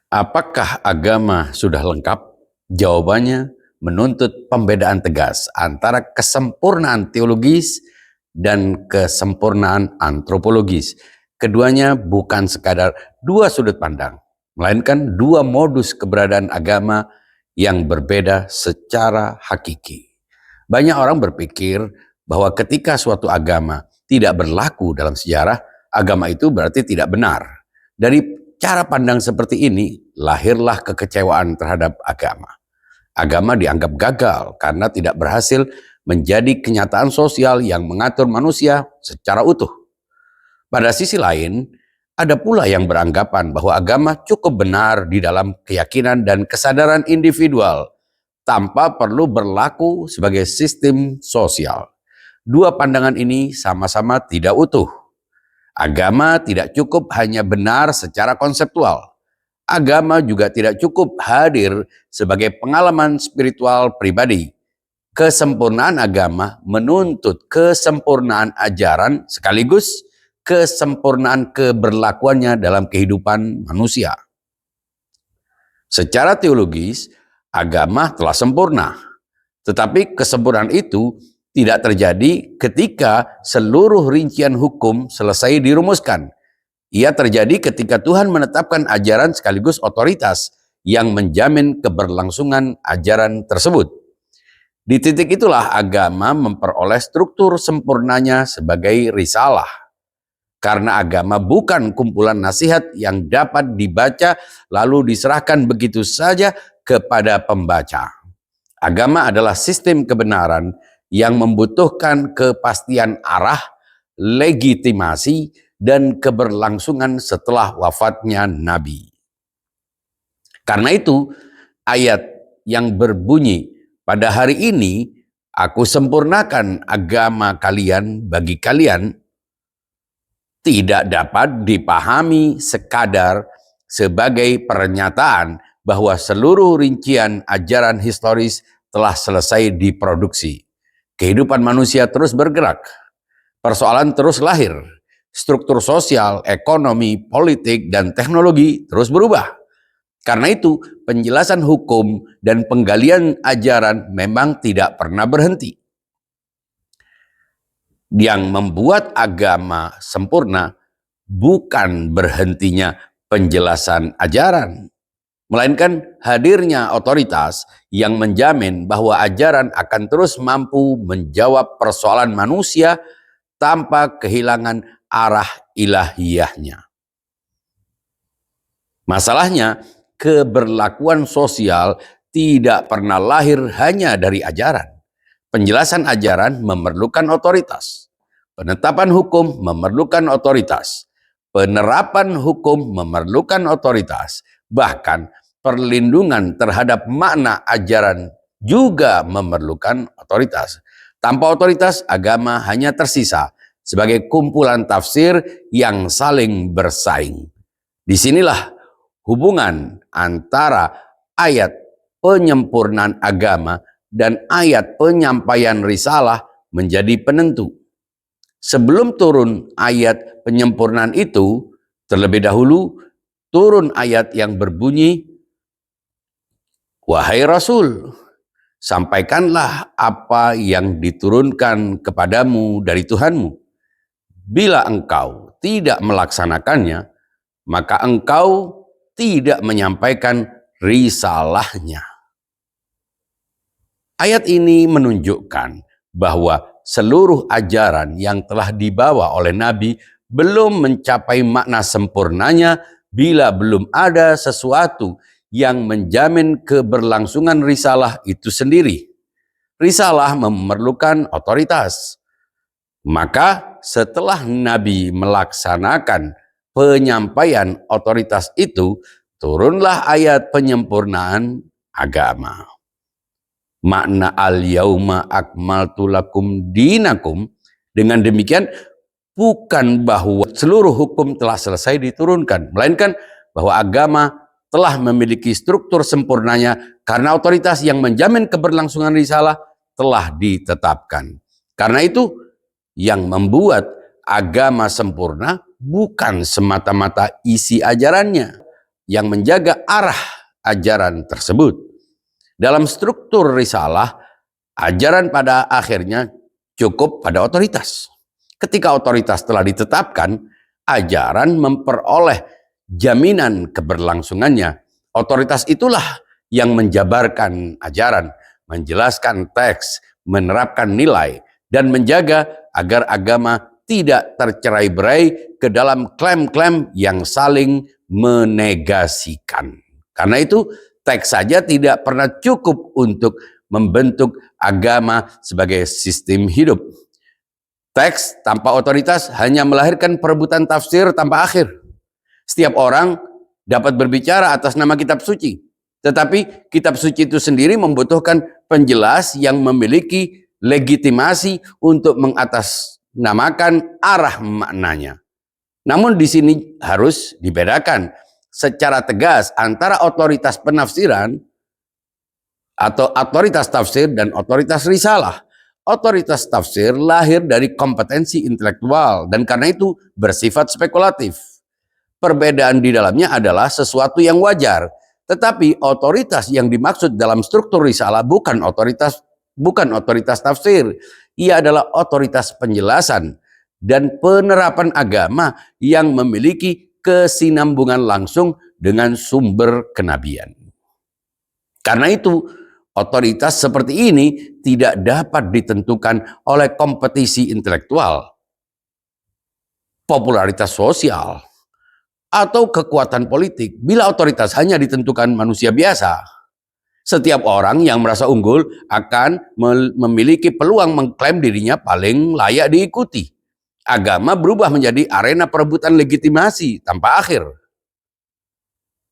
Apakah agama sudah lengkap? Jawabannya menuntut pembedaan tegas antara kesempurnaan teologis dan kesempurnaan antropologis. Keduanya bukan sekadar dua sudut pandang, melainkan dua modus keberadaan agama yang berbeda secara hakiki. Banyak orang berpikir bahwa ketika suatu agama tidak berlaku dalam sejarah, agama itu berarti tidak benar. Dari cara pandang seperti ini, lahirlah kekecewaan terhadap agama. Agama dianggap gagal karena tidak berhasil menjadi kenyataan sosial yang mengatur manusia secara utuh. Pada sisi lain, ada pula yang beranggapan bahwa agama cukup benar di dalam keyakinan dan kesadaran individual tanpa perlu berlaku sebagai sistem sosial. Dua pandangan ini sama-sama tidak utuh. Agama tidak cukup hanya benar secara konseptual. Agama juga tidak cukup hadir sebagai pengalaman spiritual pribadi. Kesempurnaan agama menuntut kesempurnaan ajaran sekaligus kesempurnaan keberlakuannya dalam kehidupan manusia. Secara teologis, agama telah sempurna, tetapi kesempurnaan itu tidak terjadi ketika seluruh rincian hukum selesai dirumuskan. Ia terjadi ketika Tuhan menetapkan ajaran sekaligus otoritas yang menjamin keberlangsungan ajaran tersebut. Di titik itulah agama memperoleh struktur sempurnanya sebagai risalah. Karena agama bukan kumpulan nasihat yang dapat dibaca lalu diserahkan begitu saja kepada pembaca. Agama adalah sistem kebenaran yang membutuhkan kepastian arah, legitimasi, dan keberlangsungan setelah wafatnya Nabi. Karena itu, ayat yang berbunyi, "Pada hari ini aku sempurnakan agama kalian bagi kalian," tidak dapat dipahami sekadar sebagai pernyataan bahwa seluruh rincian ajaran historis telah selesai diproduksi. Kehidupan manusia terus bergerak, persoalan terus lahir, struktur sosial, ekonomi, politik, dan teknologi terus berubah. Karena itu, penjelasan hukum dan penggalian ajaran memang tidak pernah berhenti. Yang membuat agama sempurna bukan berhentinya penjelasan ajaran, melainkan hadirnya otoritas yang menjamin bahwa ajaran akan terus mampu menjawab persoalan manusia tanpa kehilangan arah ilahiyahnya. Masalahnya, keberlakuan sosial tidak pernah lahir hanya dari ajaran. Penjelasan ajaran memerlukan otoritas. Penetapan hukum memerlukan otoritas. Penerapan hukum memerlukan otoritas. Bahkan perlindungan terhadap makna ajaran juga memerlukan otoritas. Tanpa otoritas, agama hanya tersisa sebagai kumpulan tafsir yang saling bersaing. Disinilah hubungan antara ayat penyempurnaan agama dan ayat penyampaian risalah menjadi penentu. Sebelum turun ayat penyempurnaan itu, terlebih dahulu turun ayat yang berbunyi, "Wahai Rasul, sampaikanlah apa yang diturunkan kepadamu dari Tuhanmu. Bila engkau tidak melaksanakannya, maka engkau tidak menyampaikan risalahnya." Ayat ini menunjukkan bahwa seluruh ajaran yang telah dibawa oleh Nabi belum mencapai makna sempurnanya bila belum ada sesuatu yang menjamin keberlangsungan risalah itu sendiri. Risalah memerlukan otoritas. Maka setelah Nabi melaksanakan penyampaian otoritas itu, turunlah ayat penyempurnaan agama. Makna al-yauma akmaltu lakum dinakum. Dengan demikian bukan bahwa seluruh hukum telah selesai diturunkan, melainkan bahwa agama telah memiliki struktur sempurnanya karena otoritas yang menjamin keberlangsungan risalah telah ditetapkan. Karena itu yang membuat agama sempurna bukan semata-mata isi ajarannya, yang menjaga arah ajaran tersebut. Dalam struktur risalah, ajaran pada akhirnya cukup pada otoritas. Ketika otoritas telah ditetapkan, ajaran memperoleh jaminan keberlangsungannya. Otoritas itulah yang menjabarkan ajaran, menjelaskan teks, menerapkan nilai, dan menjaga agar agama tidak tercerai-berai ke dalam klaim-klaim yang saling menegasikan. Karena itu, teks saja tidak pernah cukup untuk membentuk agama sebagai sistem hidup. Teks tanpa otoritas hanya melahirkan perebutan tafsir tanpa akhir. Setiap orang dapat berbicara atas nama kitab suci, tetapi kitab suci itu sendiri membutuhkan penjelas yang memiliki legitimasi untuk mengatasnamakan arah maknanya. Namun di sini harus dibedakan secara tegas antara otoritas penafsiran atau otoritas tafsir dan otoritas risalah. Otoritas tafsir lahir dari kompetensi intelektual dan karena itu bersifat spekulatif. Perbedaan di dalamnya adalah sesuatu yang wajar, tetapi otoritas yang dimaksud dalam struktur risalah bukan otoritas tafsir. Ia adalah otoritas penjelasan dan penerapan agama yang memiliki kesinambungan langsung dengan sumber kenabian. Karena itu, otoritas seperti ini tidak dapat ditentukan oleh kompetisi intelektual, popularitas sosial, atau kekuatan politik. Bila otoritas hanya ditentukan manusia biasa, setiap orang yang merasa unggul akan memiliki peluang mengklaim dirinya paling layak diikuti. Agama berubah menjadi arena perebutan legitimasi tanpa akhir.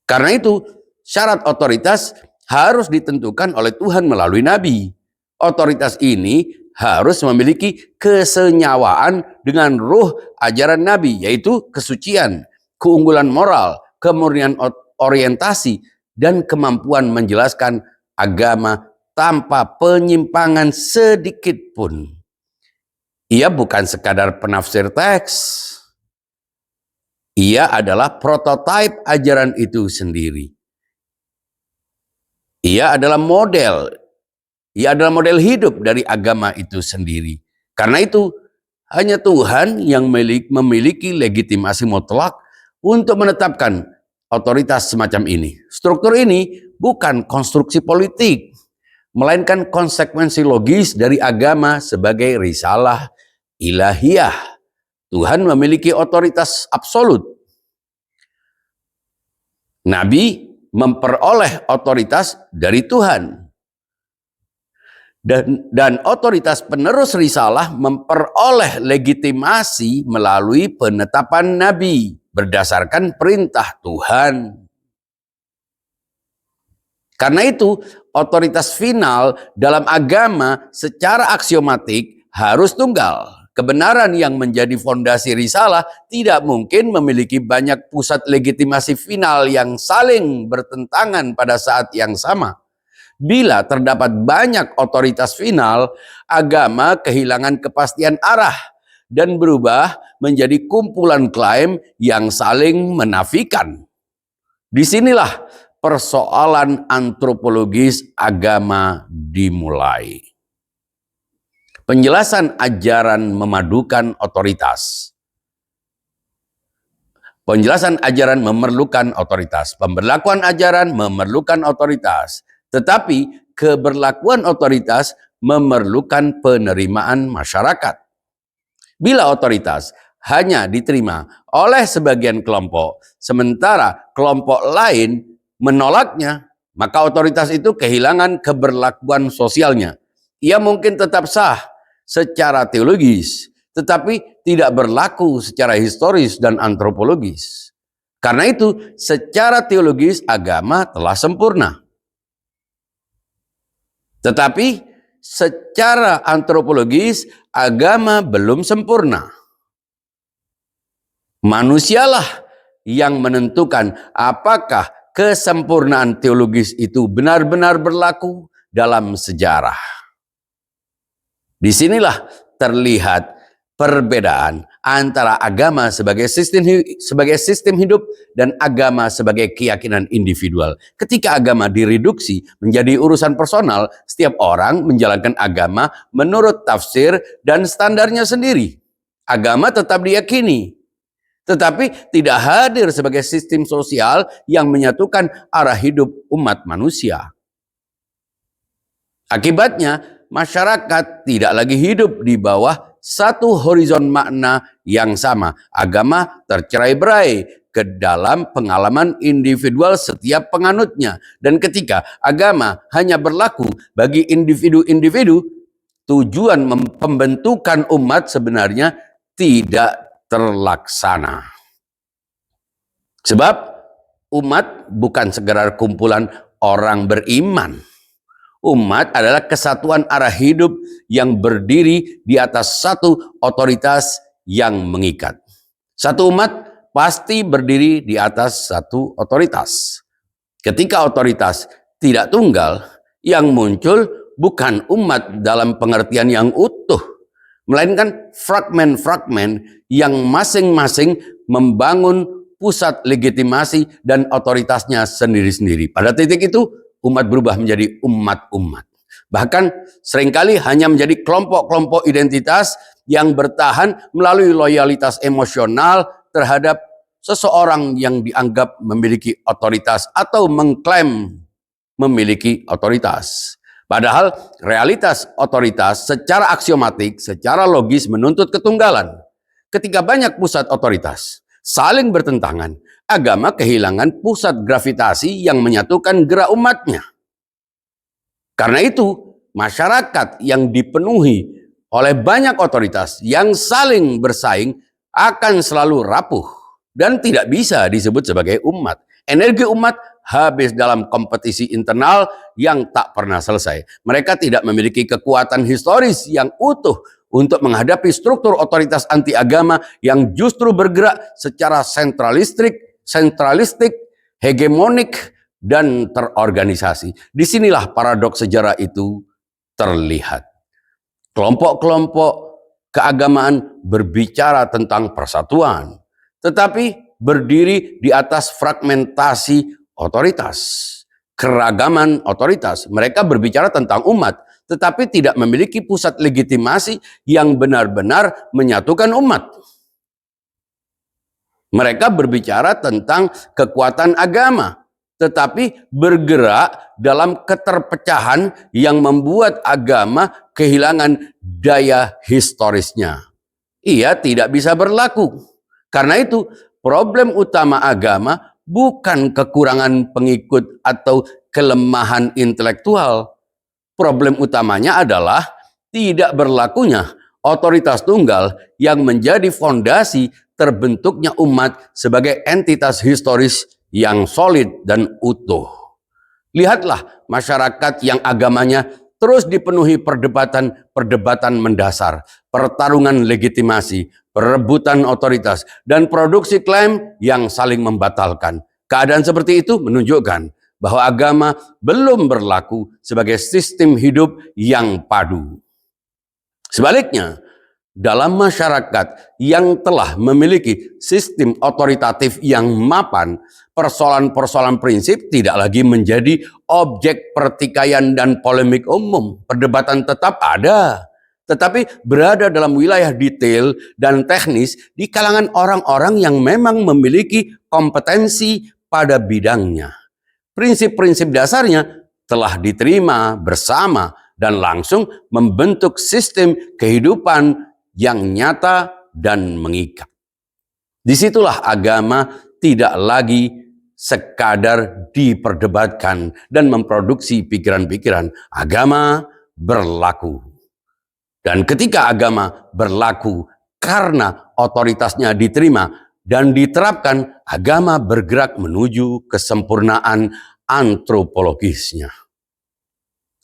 Karena itu, syarat otoritas harus ditentukan oleh Tuhan melalui nabi. Otoritas ini harus memiliki kesenyawaan dengan ruh ajaran nabi, yaitu kesucian, keunggulan moral, kemurnian orientasi, dan kemampuan menjelaskan agama tanpa penyimpangan sedikit pun. Ia bukan sekadar penafsir teks. Ia adalah prototipe ajaran itu sendiri. Ia adalah model hidup dari agama itu sendiri. Karena itu, hanya Tuhan yang memiliki legitimasi mutlak untuk menetapkan otoritas semacam ini. Struktur ini bukan konstruksi politik, melainkan konsekuensi logis dari agama sebagai risalah ilahiyah. Tuhan memiliki otoritas absolut. Nabi memperoleh otoritas dari Tuhan. Dan otoritas penerus risalah memperoleh legitimasi melalui penetapan nabi berdasarkan perintah Tuhan. Karena itu, otoritas final dalam agama secara aksiomatik harus tunggal. Kebenaran yang menjadi fondasi risalah tidak mungkin memiliki banyak pusat legitimasi final yang saling bertentangan pada saat yang sama. Bila terdapat banyak otoritas final, agama kehilangan kepastian arah dan berubah menjadi kumpulan klaim yang saling menafikan. Disinilah persoalan antropologis agama dimulai. Penjelasan ajaran memadukan otoritas. Penjelasan ajaran memerlukan otoritas. Pemberlakuan ajaran memerlukan otoritas. Tetapi keberlakuan otoritas memerlukan penerimaan masyarakat. Bila otoritas hanya diterima oleh sebagian kelompok, sementara kelompok lain menolaknya, maka otoritas itu kehilangan keberlakuan sosialnya. Ia mungkin tetap sah secara teologis, tetapi tidak berlaku secara historis dan antropologis. Karena itu, secara teologis agama telah sempurna. Tetapi secara antropologis agama belum sempurna. Manusialah yang menentukan apakah kesempurnaan teologis itu benar-benar berlaku dalam sejarah. Disinilah terlihat perbedaan antara agama sebagai sistem hidup dan agama sebagai keyakinan individual. Ketika agama direduksi menjadi urusan personal, setiap orang menjalankan agama menurut tafsir dan standarnya sendiri. Agama tetap diyakini, tetapi tidak hadir sebagai sistem sosial yang menyatukan arah hidup umat manusia. Akibatnya, masyarakat tidak lagi hidup di bawah satu horizon makna yang sama. Agama tercerai-berai ke dalam pengalaman individual setiap penganutnya. Dan ketika agama hanya berlaku bagi individu-individu, tujuan pembentukan umat sebenarnya tidak terlaksana. Sebab umat bukan sekedar kumpulan orang beriman. Umat adalah kesatuan arah hidup yang berdiri di atas satu otoritas yang mengikat. Satu umat pasti berdiri di atas satu otoritas. Ketika otoritas tidak tunggal, yang muncul bukan umat dalam pengertian yang utuh, melainkan fragmen-fragmen yang masing-masing membangun pusat legitimasi dan otoritasnya sendiri-sendiri. Pada titik itu, umat berubah menjadi umat-umat. Bahkan seringkali hanya menjadi kelompok-kelompok identitas yang bertahan melalui loyalitas emosional terhadap seseorang yang dianggap memiliki otoritas atau mengklaim memiliki otoritas. Padahal realitas otoritas secara aksiomatik, secara logis menuntut ketunggalan. Ketika banyak pusat otoritas saling bertentangan, agama kehilangan pusat gravitasi yang menyatukan gerak umatnya. Karena itu, masyarakat yang dipenuhi oleh banyak otoritas yang saling bersaing akan selalu rapuh dan tidak bisa disebut sebagai umat. Energi umat habis dalam kompetisi internal yang tak pernah selesai. Mereka tidak memiliki kekuatan historis yang utuh untuk menghadapi struktur otoritas anti agama yang justru bergerak secara sentralistik, hegemonik, dan terorganisasi. Disinilah paradoks sejarah itu terlihat. Kelompok-kelompok keagamaan berbicara tentang persatuan, tetapi berdiri di atas fragmentasi otoritas, keragaman otoritas. Mereka berbicara tentang umat, tetapi tidak memiliki pusat legitimasi yang benar-benar menyatukan umat. Mereka berbicara tentang kekuatan agama, tetapi bergerak dalam keterpecahan yang membuat agama kehilangan daya historisnya. Ia tidak bisa berlaku. Karena itu, problem utama agama bukan kekurangan pengikut atau kelemahan intelektual. Problem utamanya adalah tidak berlakunya otoritas tunggal yang menjadi fondasi terbentuknya umat sebagai entitas historis yang solid dan utuh. Lihatlah masyarakat yang agamanya terus dipenuhi perdebatan mendasar, pertarungan legitimasi, perebutan otoritas, dan produksi klaim yang saling membatalkan. Keadaan seperti itu menunjukkan bahwa agama belum berlaku sebagai sistem hidup yang padu. Sebaliknya, dalam masyarakat yang telah memiliki sistem otoritatif yang mapan, persoalan-persoalan prinsip tidak lagi menjadi objek pertikaian dan polemik umum. Perdebatan tetap ada, tetapi berada dalam wilayah detail dan teknis di kalangan orang-orang yang memang memiliki kompetensi pada bidangnya. Prinsip-prinsip dasarnya telah diterima bersama dan langsung membentuk sistem kehidupan yang nyata dan mengikat. Disitulah agama tidak lagi sekadar diperdebatkan dan memproduksi pikiran-pikiran. Agama berlaku. Dan ketika agama berlaku karena otoritasnya diterima dan diterapkan, agama bergerak menuju kesempurnaan antropologisnya.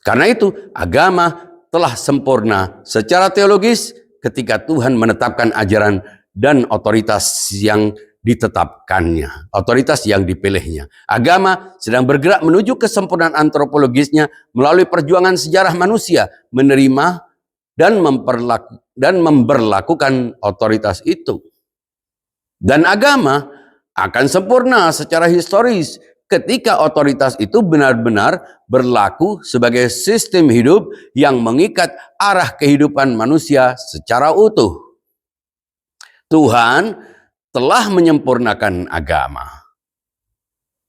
Karena itu, agama telah sempurna secara teologis ketika Tuhan menetapkan ajaran dan otoritas yang ditetapkannya, otoritas yang dipilihnya. Agama sedang bergerak menuju kesempurnaan antropologisnya melalui perjuangan sejarah manusia menerima dan memberlakukan otoritas itu. Dan agama akan sempurna secara historis ketika otoritas itu benar-benar berlaku sebagai sistem hidup yang mengikat arah kehidupan manusia secara utuh. Tuhan telah menyempurnakan agama,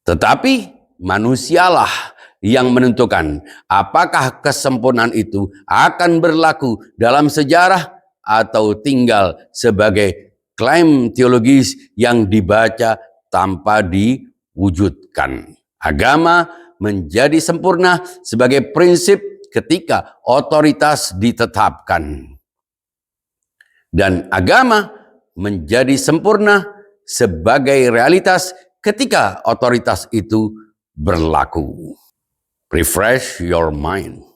tetapi manusialah yang menentukan apakah kesempurnaan itu akan berlaku dalam sejarah atau tinggal sebagai klaim teologis yang dibaca tanpa diwujudkan. Agama menjadi sempurna sebagai prinsip ketika otoritas ditetapkan. Dan agama menjadi sempurna sebagai realitas ketika otoritas itu berlaku. Refresh your mind.